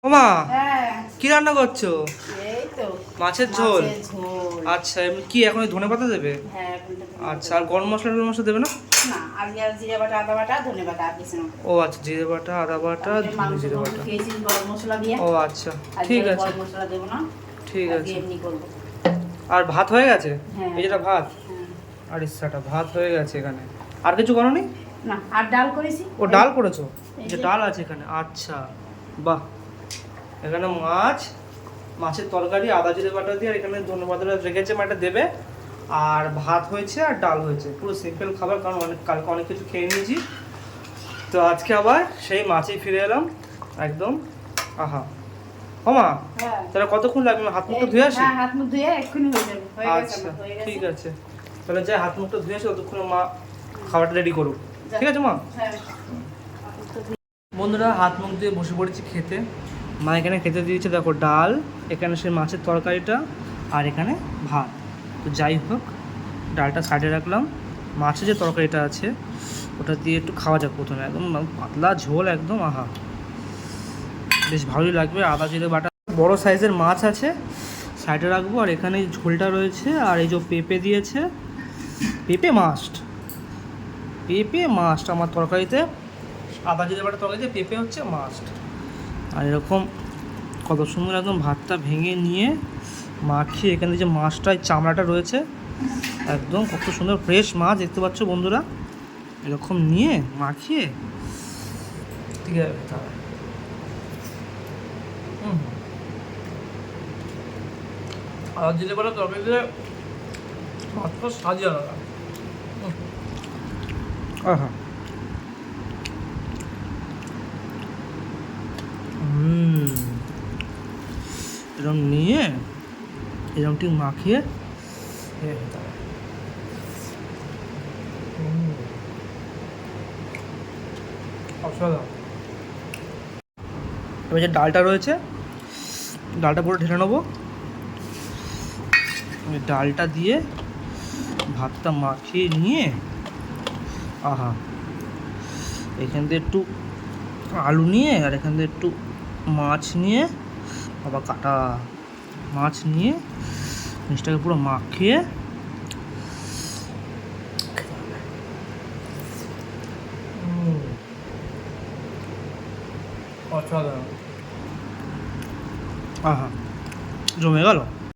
ওমা, হ্যাঁ, কি রান্না করছো? এই তো মাছের ঝোল। মাছের ঝোল। আচ্ছা, এমনি কি এখন ধনেপাতা দেবে? হ্যাঁ, এখন তো ধনে আচ্ছা, পাতা আর গরম মশলা টরম মশলা দেবে না? না, আজকে আর জিরে বাটা, আদা বাটা, ধনে বাটা আর কিছু না। ও আচ্ছা, জিরে বাটা, আদা বাটা, তারপরে ধনে জিরে বাটা। খেয়েছি গরম মশলা দিয়ে। ও আচ্ছা, আজকে ঠিক আর আছে, গরম মশলা দেবো না, ঠিক আজকে আছে। এমনি করবো। আর ভাত হয়ে গেছে? হ্যাঁ। এই যেটা ভাত, হ্যাঁ। আর ইচ্ছাটা ভাত হয়ে গেছে এখানে। আর কিছু করোনি? না, আর ডাল করেছি। ও ডাল করেছো? এই যে যে। ডাল আছে এখানে, আচ্ছা, বাহ। এখানে মাছ, মাছের তরকারি, আদা জিরে বাটা দিয়ে, আর এখানে ধনেপাতাটা রেখেছে, মাটা দেবে। আর ভাত হয়েছে আর ডাল হয়েছে, পুরো সিম্পল খাবার, কারণ কালকে অনেক কিছু খেয়ে নিয়েছি। তো আজকে আবার সেই মাছেই ফিরে এলাম একদম। আহা, ওমা, হ্যাঁ। তাহলে কতক্ষণ লাগবে? হাত মুখটা ধুয়ে আসি? হ্যাঁ, হাত মুখ ধুয়ে এক্ষুনি হয়ে যাবে। হয়ে গেছে আচ্ছা, আমার, হয়ে গেছে। ঠিক আছে, তাহলে যাই হাত মুখটা ধুয়ে আসি, ততক্ষণ মা খাবারটা রেডি করুক। ঠিক আছে মা? হ্যাঁ। বন্ধুরা, হাত মুখ দিয়ে বসে পড়েছি খেতে। মা এখানে খেতে দিয়েছে, দেখো ডাল, এখানে সে মাছের তরকারিটা, আর এখানে ভাত। তো যাই হোক, ডালটা সাইডে রাখলাম, মাছের যে তরকারিটা আছে ওটা দিয়ে একটু খাওয়া যাক প্রথমে। একদম পাতলা ঝোল একদম, আহা, বেশ ভালোই লাগবে। আদা জিরে বাটা, বড় সাইজের মাছ আছে, সাইডে রাখবো। আর এখানে ঝোলটা রয়েছে, আর এই যে পেঁপে দিয়েছে, পেঁপে মাস্ট, পেঁপে মাস্ট আমার তরকারিতে। আদা জিরে বাটা তরকারিতে পেঁপে হচ্ছে মাস্ট। আর এরকম কত সুন্দর একদম ভাতটা ভেঙে নিয়ে মাখিয়ে, এখানে যে মাছটায় চামড়াটা রয়েছে একদম কত সুন্দর ফ্রেশ মাছ, দেখতে পাচ্ছ বন্ধুরা, এরকম নিয়ে মাখিয়ে, ঠিক আছে। আদা জিরে বাটা তরকারিতে মাছটা সাজিয়ে আলাদা। আহা, এরকম নিয়ে এরকম ঠিক মাখিয়ে অসাধারণ। এবার যে ডালটা রয়েছে, ডালটা পুরো ঢেলে নেবো। ডালটা দিয়ে ভাতটা মাখিয়ে নিয়ে, আহা, এখান থেকে একটু আলু নিয়ে, আর এখান থেকে একটু মাছ নিয়ে, আবার কাটা মাছ নিয়ে জিনিসটাকে পুরো মাখিয়ে, অসাধারণ, আহা, জমে গেল।